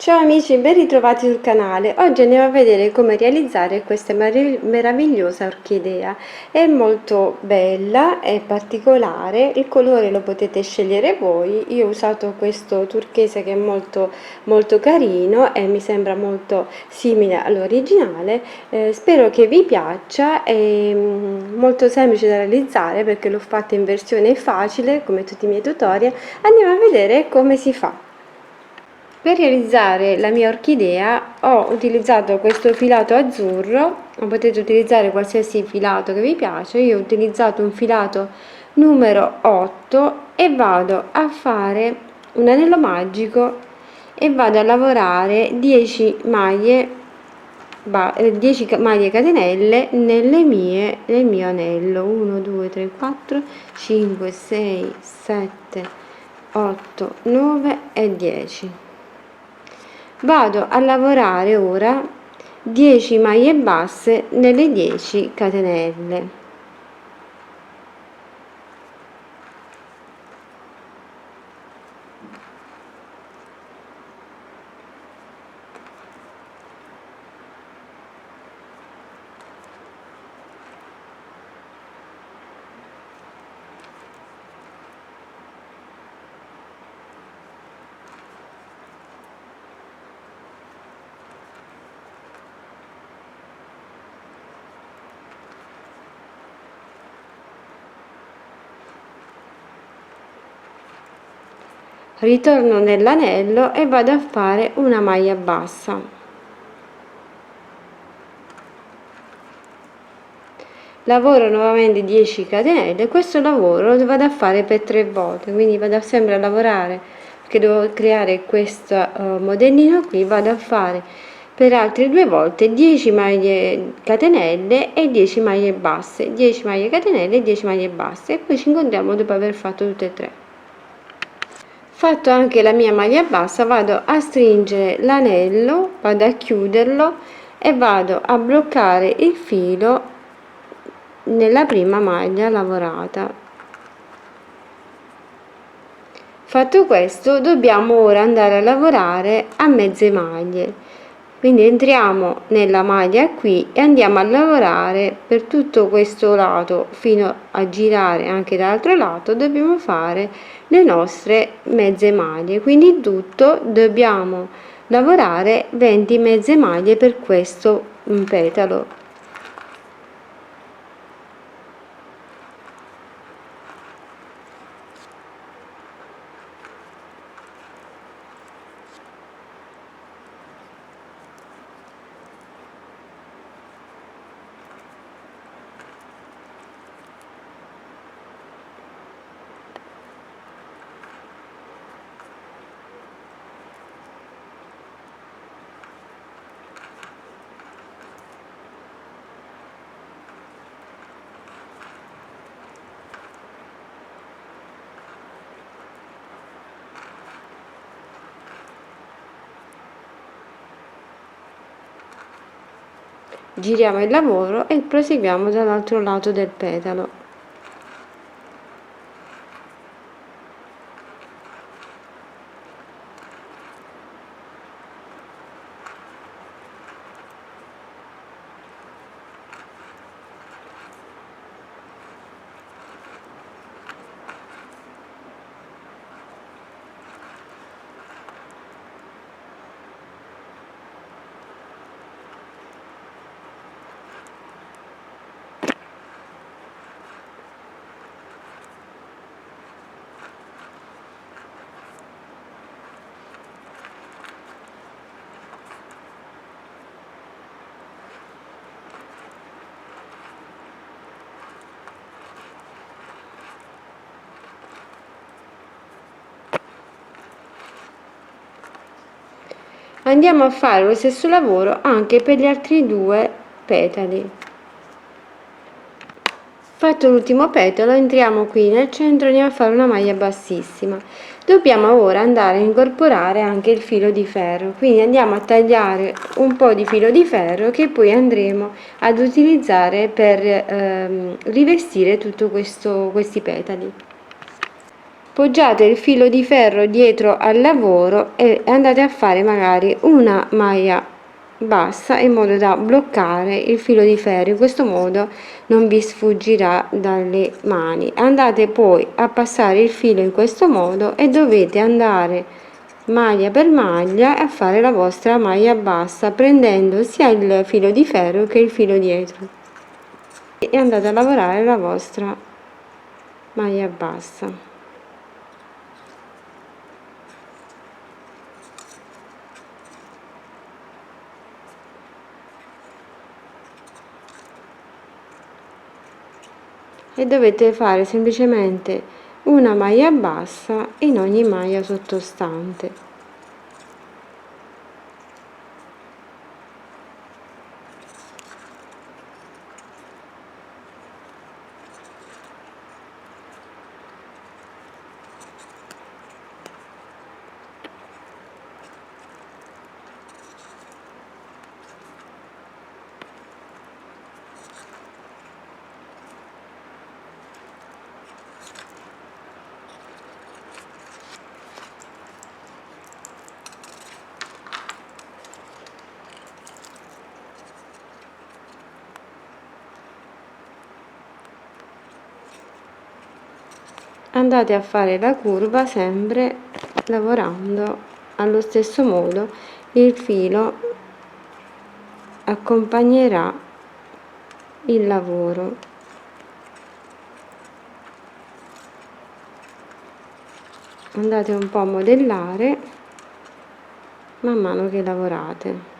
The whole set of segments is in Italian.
Ciao amici, ben ritrovati sul canale. Oggi andiamo a vedere come realizzare questa meravigliosa orchidea. È molto bella, è particolare, il colore lo potete scegliere voi. Io ho usato questo turchese che è molto carino e mi sembra molto simile all'originale. Spero che vi piaccia, è molto semplice da realizzare perché l'ho fatta in versione facile come tutti i miei tutorial. Andiamo a vedere come si fa. Per realizzare la mia orchidea ho utilizzato questo filato azzurro, potete utilizzare qualsiasi filato che vi piace. Io ho utilizzato un filato numero 8 e vado a fare un anello magico e vado a lavorare 10 maglie 10 maglie catenelle nel mio anello. 1 2 3 4 5 6 7 8 9 e 10. Vado a lavorare ora 10 maglie basse nelle 10 catenelle. Ritorno nell'anello e vado a fare una maglia bassa. Lavoro nuovamente 10 catenelle. Questo lavoro lo vado a fare per 3 volte, quindi vado sempre a lavorare perché devo creare questo modellino qui. Vado a fare per altre 2 volte 10 maglie catenelle e 10 maglie basse, 10 maglie catenelle e 10 maglie basse, e poi ci incontriamo dopo aver fatto tutte e tre. Fatto anche la mia maglia bassa, vado a stringere l'anello, vado a chiuderlo e vado a bloccare il filo nella prima maglia lavorata. Fatto questo, dobbiamo ora andare a lavorare a mezze maglie, quindi entriamo nella maglia qui e andiamo a lavorare per tutto questo lato fino a girare anche dall'altro lato. Dobbiamo fare le nostre mezze maglie, quindi in tutto dobbiamo lavorare 20 mezze maglie per questo petalo. Giriamo il lavoro e proseguiamo dall'altro lato del petalo. Andiamo a fare lo stesso lavoro anche per gli altri 2 petali. Fatto l'ultimo petalo, entriamo qui nel centro e andiamo a fare una maglia bassissima. Dobbiamo ora andare a incorporare anche il filo di ferro, quindi andiamo a tagliare un po' di filo di ferro che poi andremo ad utilizzare per rivestire tutto questi petali. poggiate il filo di ferro dietro al lavoro e andate a fare magari una maglia bassa in modo da bloccare il filo di ferro. In questo modo non vi sfuggirà dalle mani. Andate poi a passare il filo in questo modo e dovete andare maglia per maglia a fare la vostra maglia bassa, prendendo sia il filo di ferro che il filo dietro, e andate a lavorare la vostra maglia bassa. E dovete fare semplicemente una maglia bassa in ogni maglia sottostante. Andate a fare la curva sempre lavorando allo stesso modo, il filo accompagnerà il lavoro. Andate un po' a modellare man mano che lavorate.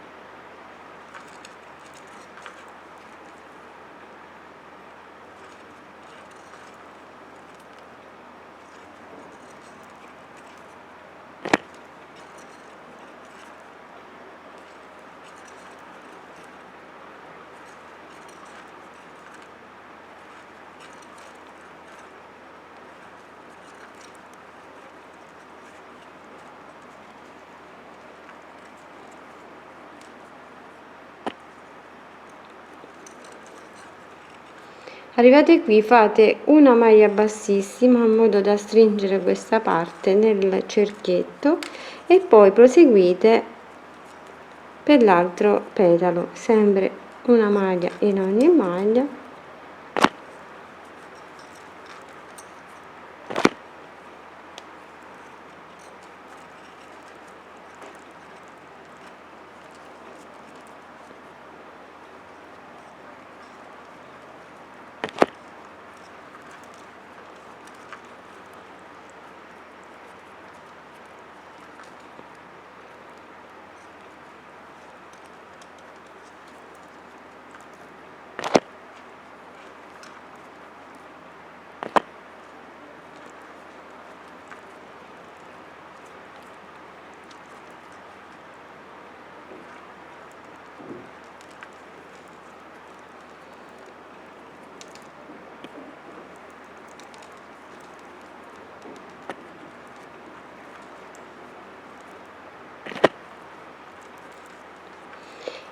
Arrivate qui, fate una maglia bassissima in modo da stringere questa parte nel cerchietto e poi proseguite per l'altro petalo, sempre una maglia in ogni maglia.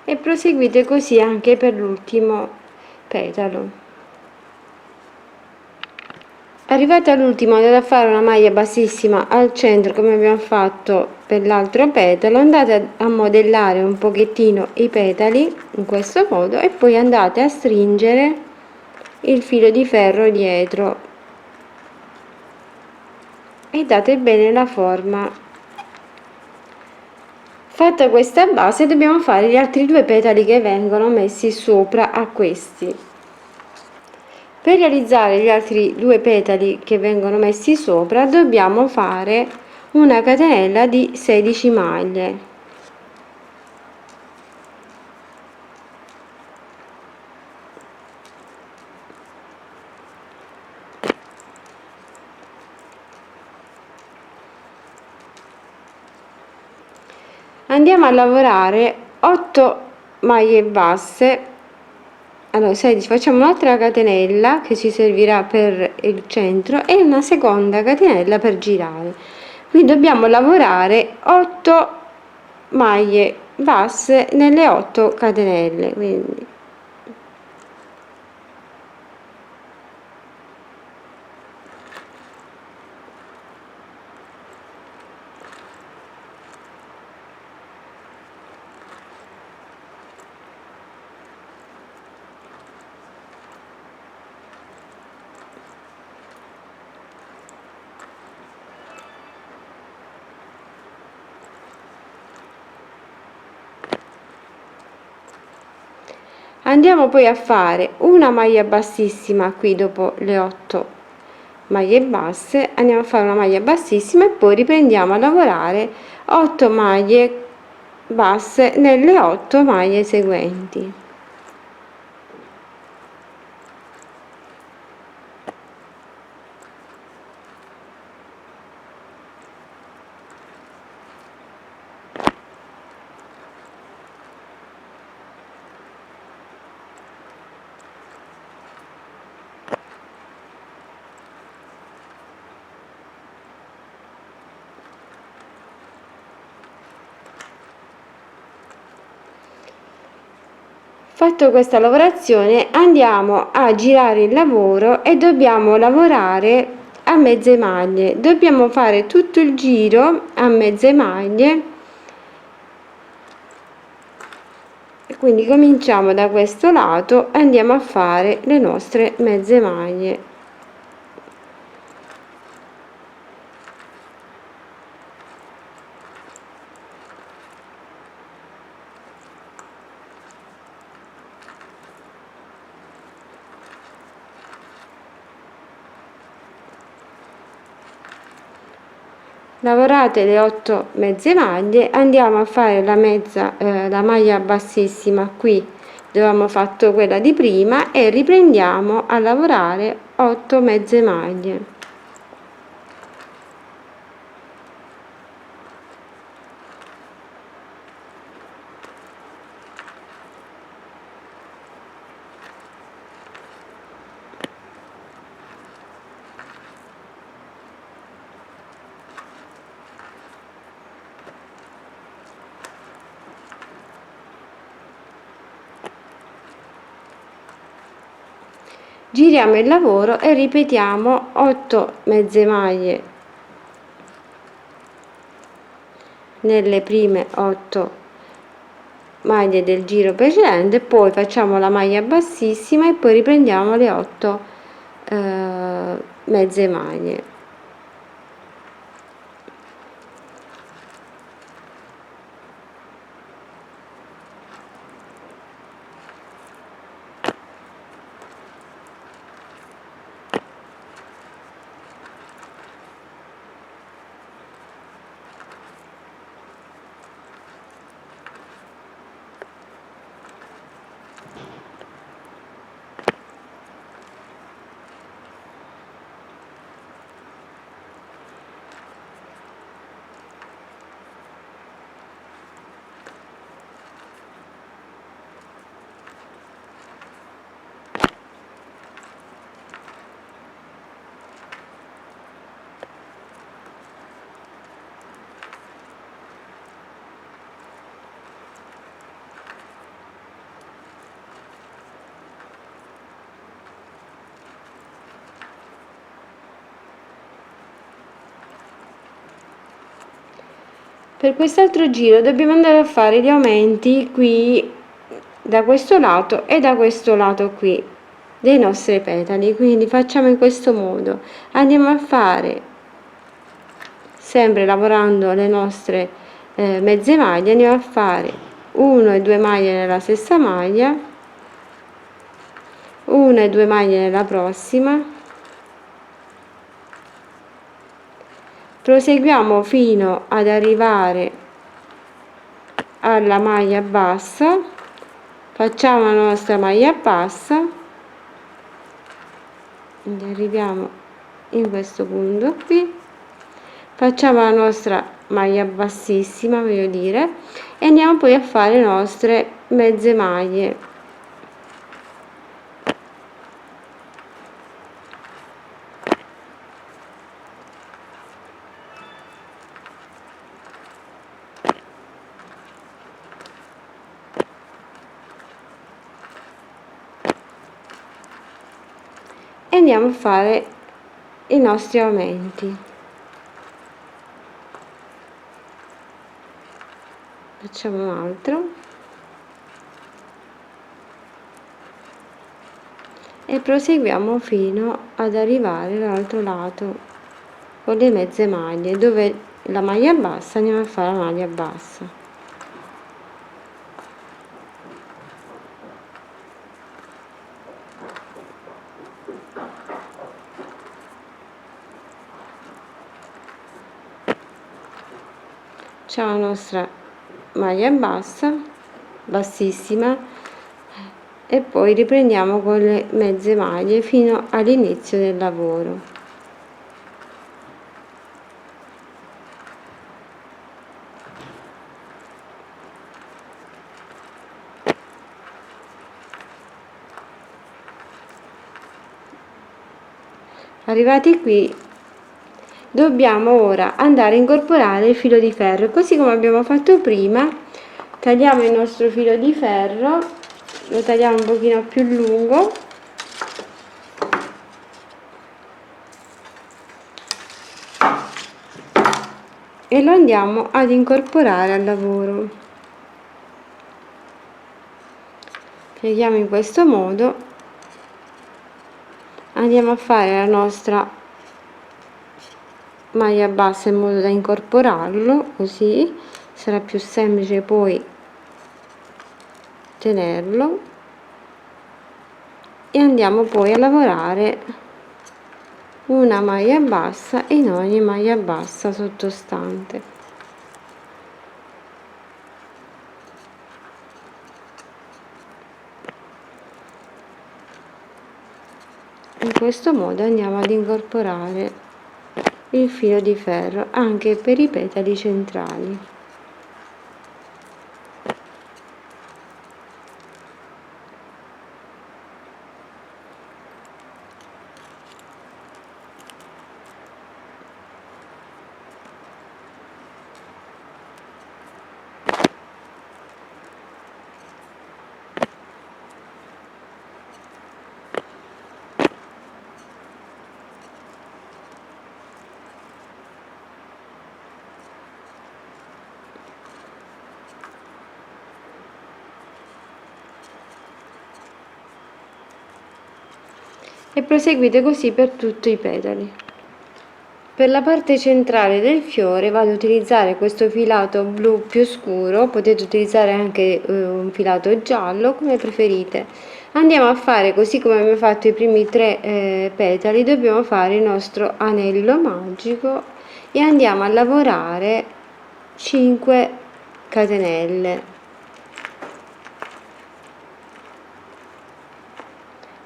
E proseguite così anche per l'ultimo petalo. Arrivate all'ultimo, andate a fare una maglia bassissima al centro come abbiamo fatto per l'altro petalo, andate a modellare un pochettino i petali in questo modo e poi andate a stringere il filo di ferro dietro e date bene la forma. Fatta questa base dobbiamo fare gli altri due petali che vengono messi sopra a questi. Per realizzare gli altri due petali che vengono messi sopra dobbiamo fare una catenella di 16 maglie. Andiamo a lavorare 8 maglie basse, allora 16, facciamo un'altra catenella che ci servirà per il centro e una seconda catenella per girare. Qui dobbiamo lavorare 8 maglie basse nelle 8 catenelle, quindi Andiamo poi a fare una maglia bassissima qui dopo le 8 maglie basse, andiamo a fare una maglia bassissima e poi riprendiamo a lavorare 8 maglie basse nelle 8 maglie seguenti. Fatto questa lavorazione andiamo a girare il lavoro e dobbiamo lavorare a mezze maglie, dobbiamo fare tutto il giro a mezze maglie, quindi cominciamo da questo lato e andiamo a fare le nostre mezze maglie. Lavorate le 8 mezze maglie, andiamo a fare la maglia bassissima qui dove abbiamo fatto quella di prima e riprendiamo a lavorare 8 mezze maglie. Giriamo il lavoro e ripetiamo 8 mezze maglie nelle prime 8 maglie del giro precedente, poi facciamo la maglia bassissima e poi riprendiamo le 8 mezze maglie. Per quest'altro giro dobbiamo andare a fare gli aumenti qui da questo lato e da questo lato qui dei nostri petali, quindi facciamo in questo modo, andiamo a fare sempre lavorando le nostre mezze maglie, andiamo a fare 1 e 2 maglie nella stessa maglia, 1 e 2 maglie nella prossima, proseguiamo fino ad arrivare alla maglia bassa, facciamo la nostra maglia bassa ed arriviamo in questo punto qui, facciamo la nostra maglia bassissima, voglio dire, e andiamo poi a fare le nostre mezze maglie. E andiamo a fare i nostri aumenti. Facciamo un altro e proseguiamo fino ad arrivare all'altro lato con le mezze maglie, dove la maglia bassa andiamo a fare la maglia bassa. c'è la nostra maglia bassa, bassissima, e poi riprendiamo con le mezze maglie fino all'inizio del lavoro. Arrivati qui dobbiamo ora andare a incorporare il filo di ferro, così come abbiamo fatto prima. Tagliamo il nostro filo di ferro, lo tagliamo un pochino più lungo e lo andiamo ad incorporare al lavoro. Pieghiamo in questo modo, andiamo a fare la nostra maglia bassa in modo da incorporarlo, così sarà più semplice poi tenerlo, e andiamo poi a lavorare una maglia bassa in ogni maglia bassa sottostante. In questo modo andiamo ad incorporare il filo di ferro anche per i petali centrali. E proseguite così per tutti i petali. Per la parte centrale del fiore vado ad utilizzare questo filato blu più scuro, potete utilizzare anche un filato giallo, come preferite. Andiamo a fare, così come abbiamo fatto i primi 3 petali, dobbiamo fare il nostro anello magico e andiamo a lavorare 5 catenelle.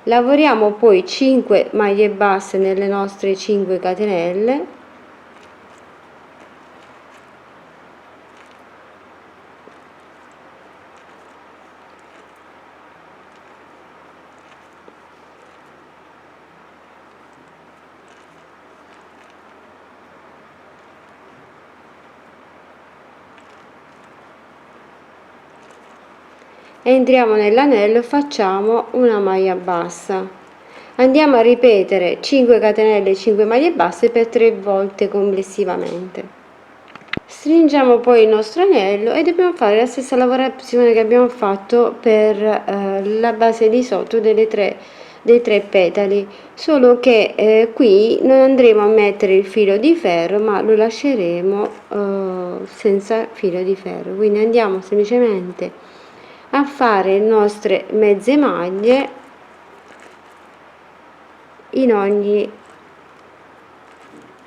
Lavoriamo poi 5 maglie basse nelle nostre 5 catenelle, entriamo nell'anello e facciamo una maglia bassa. Andiamo a ripetere 5 catenelle e 5 maglie basse per 3 volte complessivamente. Stringiamo poi il nostro anello e dobbiamo fare la stessa lavorazione che abbiamo fatto per la base di sotto dei 3 petali, solo che qui non andremo a mettere il filo di ferro, ma lo lasceremo senza filo di ferro. Quindi andiamo semplicemente a fare le nostre mezze maglie in ogni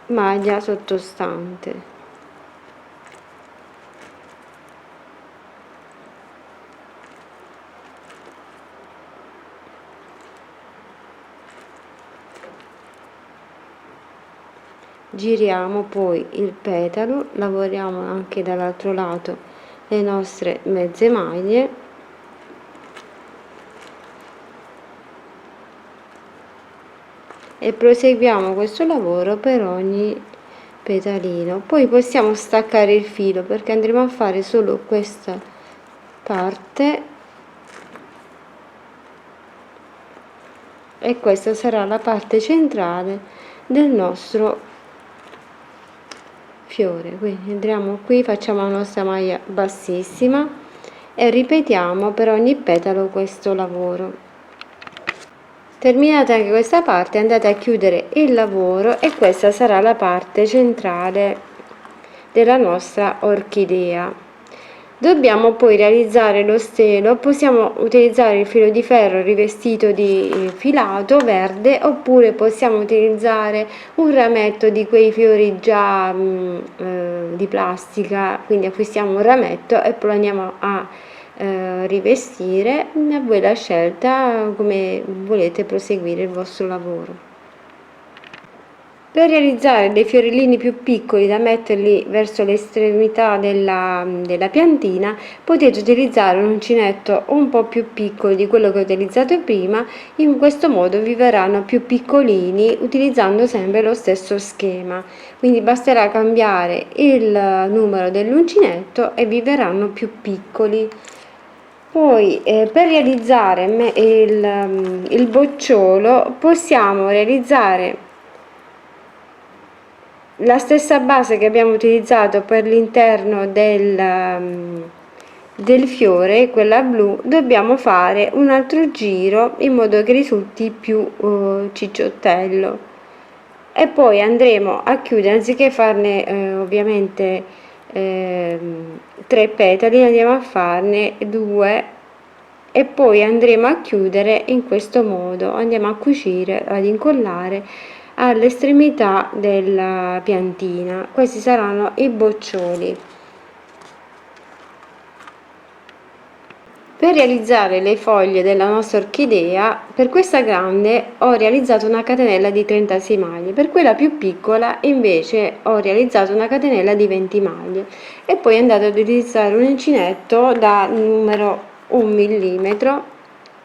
maglia sottostante. Giriamo poi il petalo, lavoriamo anche dall'altro lato le nostre mezze maglie e proseguiamo questo lavoro per ogni petalino. Poi possiamo staccare il filo perché andremo a fare solo questa parte e questa sarà la parte centrale del nostro fiore. Quindi entriamo qui, facciamo la nostra maglia bassissima e ripetiamo per ogni petalo questo lavoro. Terminata anche questa parte, andate a chiudere il lavoro e questa sarà la parte centrale della nostra orchidea. Dobbiamo poi realizzare lo stelo, possiamo utilizzare il filo di ferro rivestito di filato verde, oppure possiamo utilizzare un rametto di quei fiori già di plastica, quindi acquistiamo un rametto e poi lo andiamo a rivestire. A voi la scelta, come volete proseguire il vostro lavoro. Per realizzare dei fiorellini più piccoli da metterli verso l'estremità della piantina, potete utilizzare un uncinetto un po' più piccolo di quello che ho utilizzato prima. In questo modo vi verranno più piccolini, utilizzando sempre lo stesso schema. Quindi basterà cambiare il numero dell'uncinetto e vi verranno più piccoli. Poi per realizzare il bocciolo possiamo realizzare la stessa base che abbiamo utilizzato per l'interno del fiore, quella blu. Dobbiamo fare un altro giro in modo che risulti più cicciottello, e poi andremo a chiudere, anziché farne ovviamente 3 petali, andiamo a farne 2 e poi andremo a chiudere in questo modo, andiamo a cucire, ad incollare all'estremità della piantina. Questi saranno i boccioli. Per realizzare le foglie della nostra orchidea, per questa grande ho realizzato una catenella di 36 maglie, per quella più piccola invece ho realizzato una catenella di 20 maglie, e poi andate ad utilizzare un uncinetto da numero 1 mm,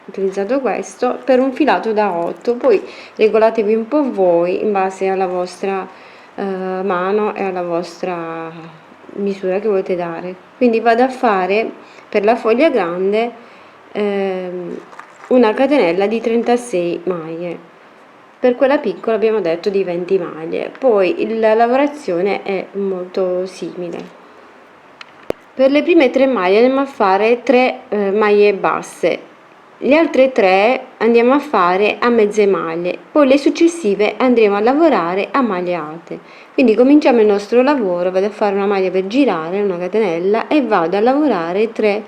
utilizzato questo per un filato da 8. Poi regolatevi un po' voi in base alla vostra mano e alla vostra misura che volete dare. Quindi vado a fare per la foglia grande una catenella di 36 maglie, per quella piccola abbiamo detto di 20 maglie. Poi la lavorazione è molto simile. Per le prime 3 maglie andiamo a fare 3 maglie basse, le altre 3 andiamo a fare a mezze maglie, poi le successive andremo a lavorare a maglie alte. Quindi cominciamo il nostro lavoro, vado a fare una maglia per girare, una catenella, e vado a lavorare 3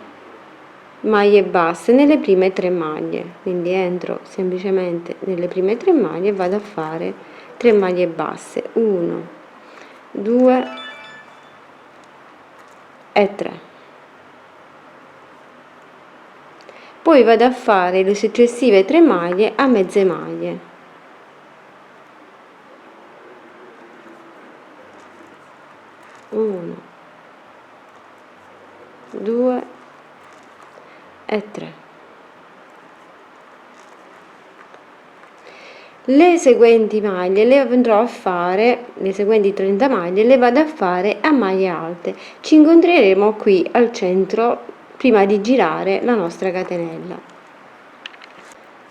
maglie basse nelle prime 3 maglie. Quindi entro semplicemente nelle prime 3 maglie e vado a fare 3 maglie basse, 1, 2 e 3. Poi vado a fare le successive 3 maglie a mezze maglie. 1, 2 e 3. Le seguenti maglie le andrò a fare, le seguenti 30 maglie le vado a fare a maglie alte. Ci incontreremo qui al centro prima di girare la nostra catenella.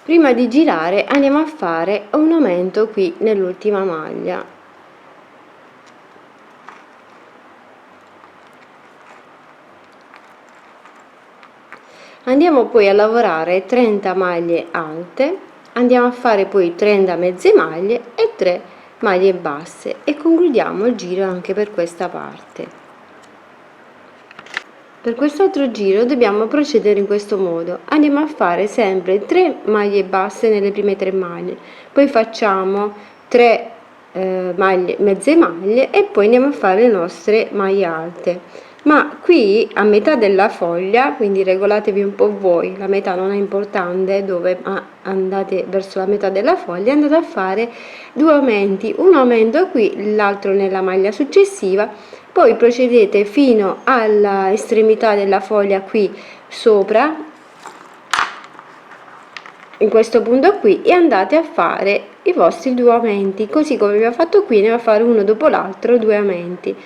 Prima di girare andiamo a fare un aumento qui nell'ultima maglia. Andiamo poi a lavorare 30 maglie alte, andiamo a fare poi 30 mezze maglie e 3 maglie basse, e concludiamo il giro anche per questa parte. Per quest'altro giro dobbiamo procedere in questo modo: andiamo a fare sempre 3 maglie basse nelle prime 3 maglie, poi facciamo 3 mezze maglie e poi andiamo a fare le nostre maglie alte. Ma qui a metà della foglia, quindi regolatevi un po' voi, la metà non è importante dove andate, verso la metà della foglia andate a fare 2 aumenti, un aumento qui, l'altro nella maglia successiva. Poi procedete fino all'estremità della foglia qui sopra, in questo punto qui, e andate a fare i vostri 2 aumenti, così come vi ho fatto qui. Ne va a fare uno dopo l'altro 2 aumenti.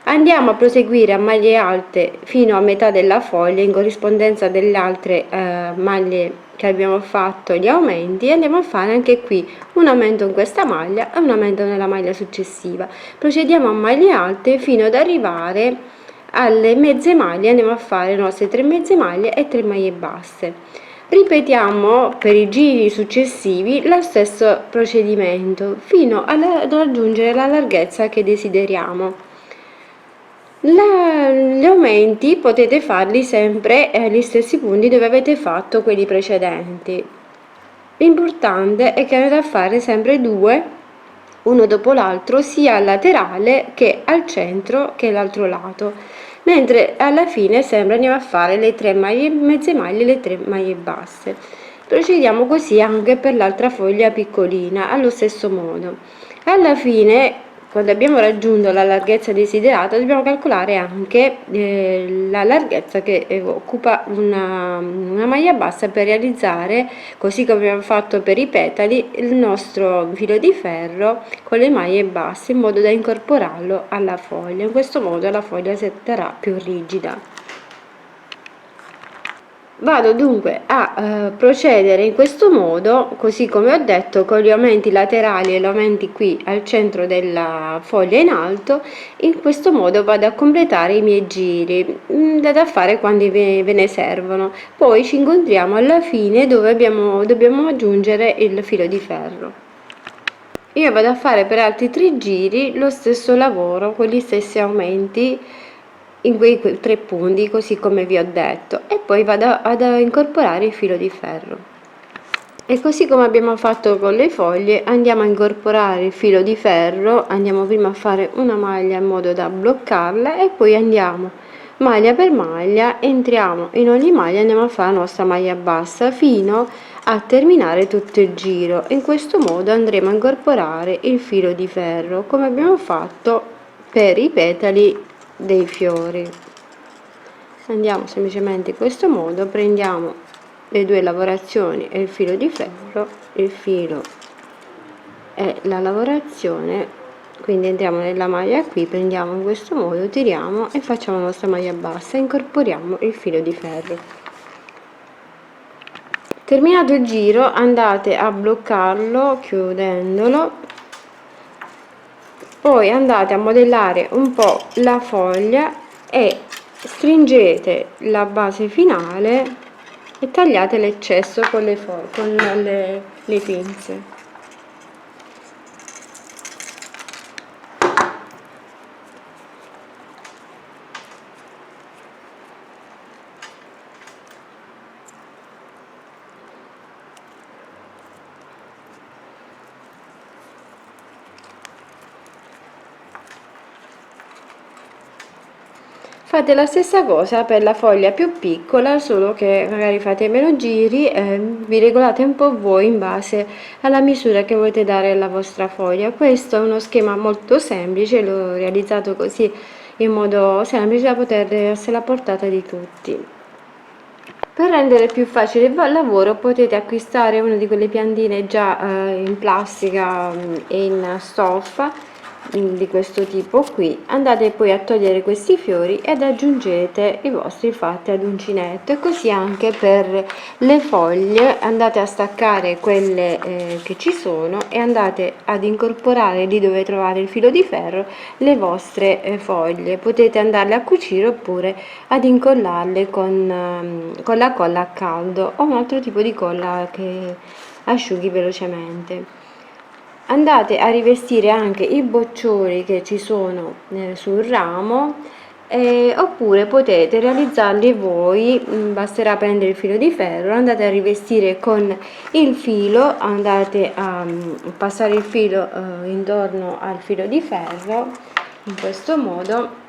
Andiamo a proseguire a maglie alte fino a metà della foglia, in corrispondenza delle altre maglie che abbiamo fatto gli aumenti, e andiamo a fare anche qui un aumento in questa maglia e un aumento nella maglia successiva. Procediamo a maglie alte fino ad arrivare alle mezze maglie, andiamo a fare le nostre 3 mezze maglie e 3 maglie basse. Ripetiamo per i giri successivi lo stesso procedimento fino ad raggiungere la larghezza che desideriamo. Gli aumenti potete farli sempre agli stessi punti dove avete fatto quelli precedenti. L'importante è che andate a fare sempre due, uno dopo l'altro, sia al laterale che al centro che l'altro lato, mentre alla fine sempre andiamo a fare le 3 maglie, mezze maglie e le 3 maglie basse. Procediamo così anche per l'altra foglia piccolina, allo stesso modo. Alla fine, quando abbiamo raggiunto la larghezza desiderata, dobbiamo calcolare anche la larghezza che occupa una maglia bassa per realizzare, così come abbiamo fatto per i petali, il nostro filo di ferro con le maglie basse, in modo da incorporarlo alla foglia. In questo modo la foglia sarà più rigida. Vado dunque a procedere in questo modo, così come ho detto, con gli aumenti laterali e gli aumenti qui al centro della foglia in alto. In questo modo vado a completare i miei giri da fare quando ve ne servono. Poi ci incontriamo alla fine dove dobbiamo aggiungere il filo di ferro. Io vado a fare per altri 3 giri lo stesso lavoro con gli stessi aumenti in quei 3 punti, così come vi ho detto, e poi vado ad incorporare il filo di ferro. E così come abbiamo fatto con le foglie, andiamo a incorporare il filo di ferro, andiamo prima a fare una maglia in modo da bloccarla e poi andiamo maglia per maglia, entriamo in ogni maglia e andiamo a fare la nostra maglia bassa fino a terminare tutto il giro. In questo modo andremo a incorporare il filo di ferro come abbiamo fatto per i petali dei fiori. Andiamo semplicemente in questo modo, prendiamo le 2 lavorazioni e il filo di ferro, il filo e la lavorazione, quindi entriamo nella maglia qui, prendiamo in questo modo, tiriamo e facciamo la nostra maglia bassa e incorporiamo il filo di ferro. Terminato il giro andate a bloccarlo chiudendolo, poi andate a modellare un po' la foglia e stringete la base finale e tagliate l'eccesso con le pinze. Fate la stessa cosa per la foglia più piccola, solo che magari fate meno giri e vi regolate un po' voi in base alla misura che volete dare alla vostra foglia. Questo è uno schema molto semplice, l'ho realizzato così in modo semplice da poter essere alla portata di tutti. Per rendere più facile il lavoro potete acquistare una di quelle piantine già in plastica e in stoffa di questo tipo qui. Andate poi a togliere questi fiori ed aggiungete i vostri fatti ad uncinetto, e così anche per le foglie andate a staccare quelle che ci sono e andate ad incorporare lì dove trovate il filo di ferro le vostre foglie. Potete andarle a cucire oppure ad incollarle con la colla a caldo o un altro tipo di colla che asciughi velocemente. Andate a rivestire anche i boccioli che ci sono sul ramo, oppure potete realizzarli voi. Basterà prendere il filo di ferro, andate a rivestire con il filo, andate a passare il filo intorno al filo di ferro in questo modo,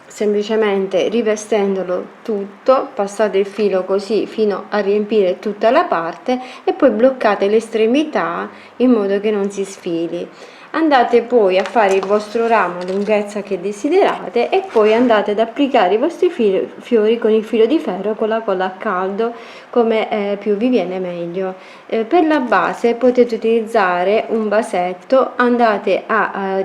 semplicemente rivestendolo tutto. Passate il filo così fino a riempire tutta la parte e poi bloccate l'estremità in modo che non si sfili. Andate poi a fare il vostro ramo a lunghezza che desiderate e poi andate ad applicare i vostri fiori con il filo di ferro con la colla a caldo, come più vi viene meglio. Per la base potete utilizzare un vasetto, andate a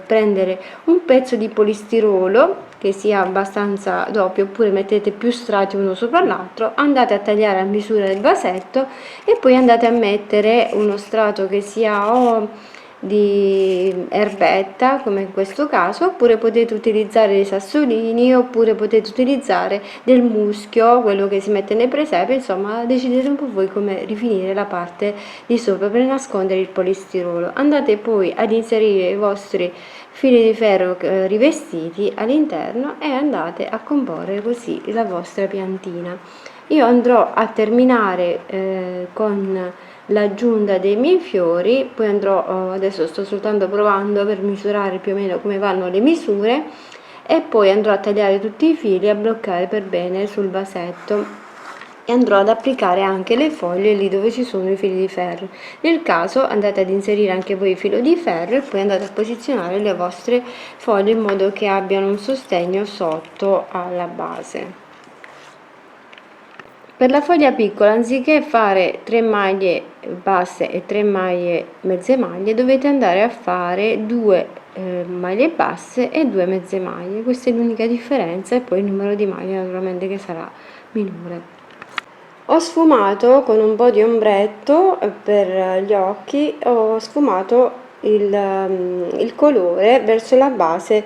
prendere un pezzo di polistirolo che sia abbastanza doppio, oppure mettete più strati uno sopra l'altro, andate a tagliare a misura del vasetto e poi andate a mettere uno strato che sia di erbetta come in questo caso, oppure potete utilizzare dei sassolini, oppure potete utilizzare del muschio, quello che si mette nei presepi. Insomma, decidete un po' voi come rifinire la parte di sopra per nascondere il polistirolo. Andate poi ad inserire i vostri fili di ferro rivestiti all'interno e andate a comporre così la vostra piantina. Io andrò a terminare con l'aggiunta dei miei fiori, poi andrò, adesso sto soltanto provando per misurare più o meno come vanno le misure, e poi andrò a tagliare tutti i fili, a bloccare per bene sul vasetto, e andrò ad applicare anche le foglie lì dove ci sono i fili di ferro. Nel caso andate ad inserire anche voi il filo di ferro e poi andate a posizionare le vostre foglie in modo che abbiano un sostegno sotto alla base. Per la foglia piccola, anziché fare 3 maglie basse e 3 maglie mezze maglie, dovete andare a fare 2 maglie basse e 2 mezze maglie. Questa è l'unica differenza, e poi il numero di maglie naturalmente che sarà minore. Ho sfumato con un po' di ombretto per gli occhi, ho sfumato il colore verso la base,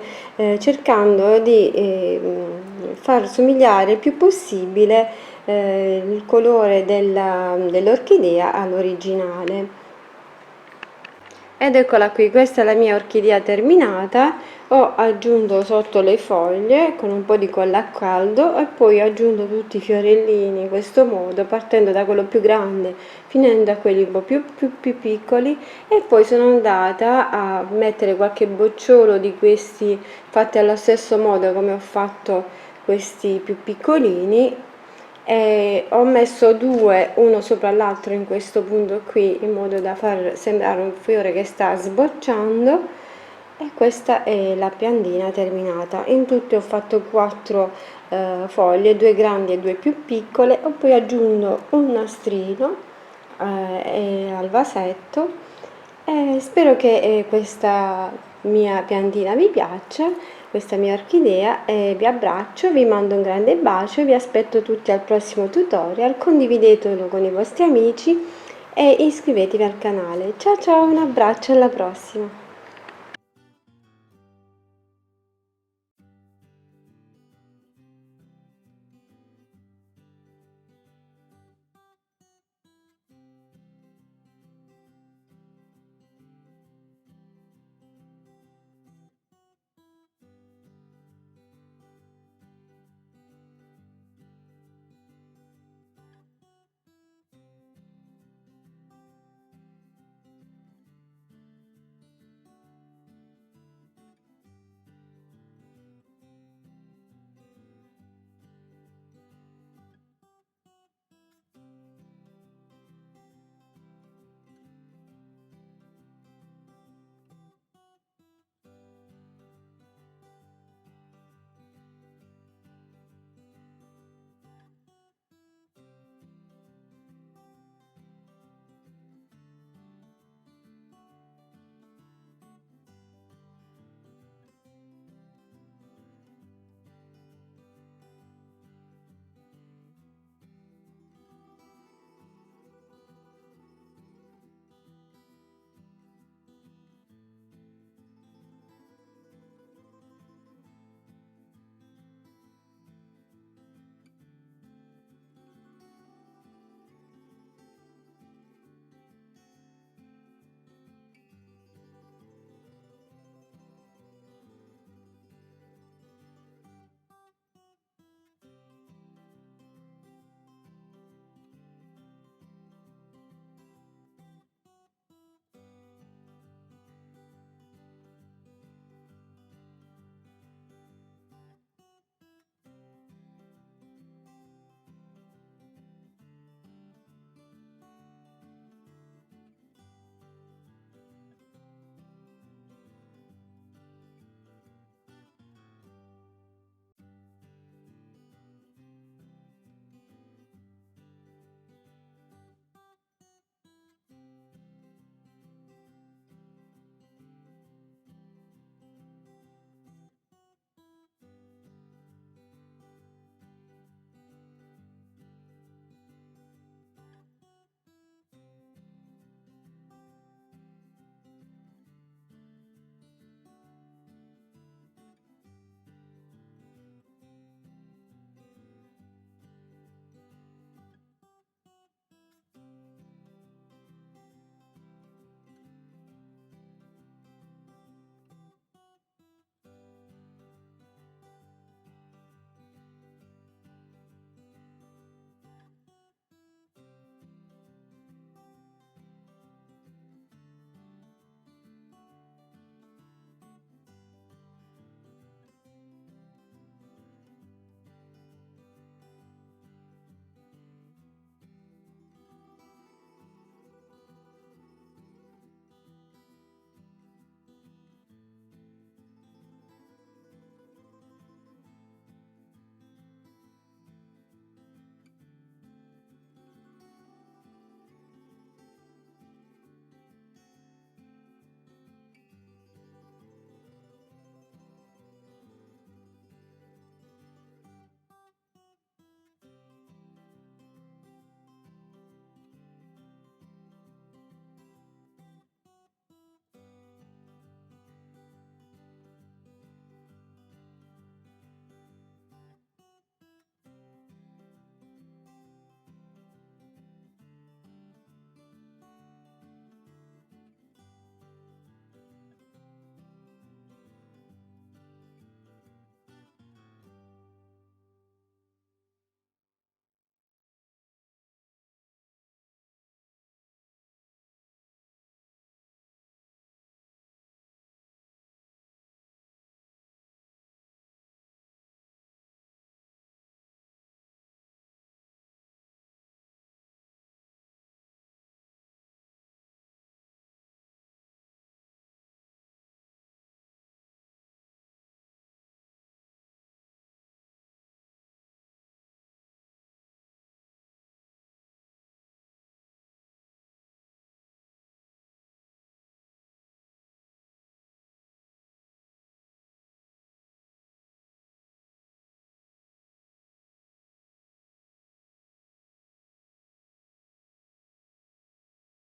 cercando di far somigliare il più possibile il colore dell'orchidea all'originale. Ed eccola qui, questa è la mia orchidea terminata. Ho aggiunto sotto le foglie con un po' di colla a caldo e poi ho aggiunto tutti i fiorellini in questo modo, partendo da quello più grande finendo a quelli un po' più piccoli, e poi sono andata a mettere qualche bocciolo di questi fatti allo stesso modo come ho fatto questi più piccolini, e ho messo due uno sopra l'altro in questo punto qui, in modo da far sembrare un fiore che sta sbocciando. E questa è la piantina terminata. In tutto ho fatto 4 foglie, 2 grandi e 2 più piccole. Ho poi aggiunto un nastrino al vasetto, e spero che questa mia piantina vi piaccia, questa mia orchidea, e vi abbraccio, vi mando un grande bacio, vi aspetto tutti al prossimo tutorial, condividetelo con i vostri amici e iscrivetevi al canale. Ciao ciao, un abbraccio, alla prossima!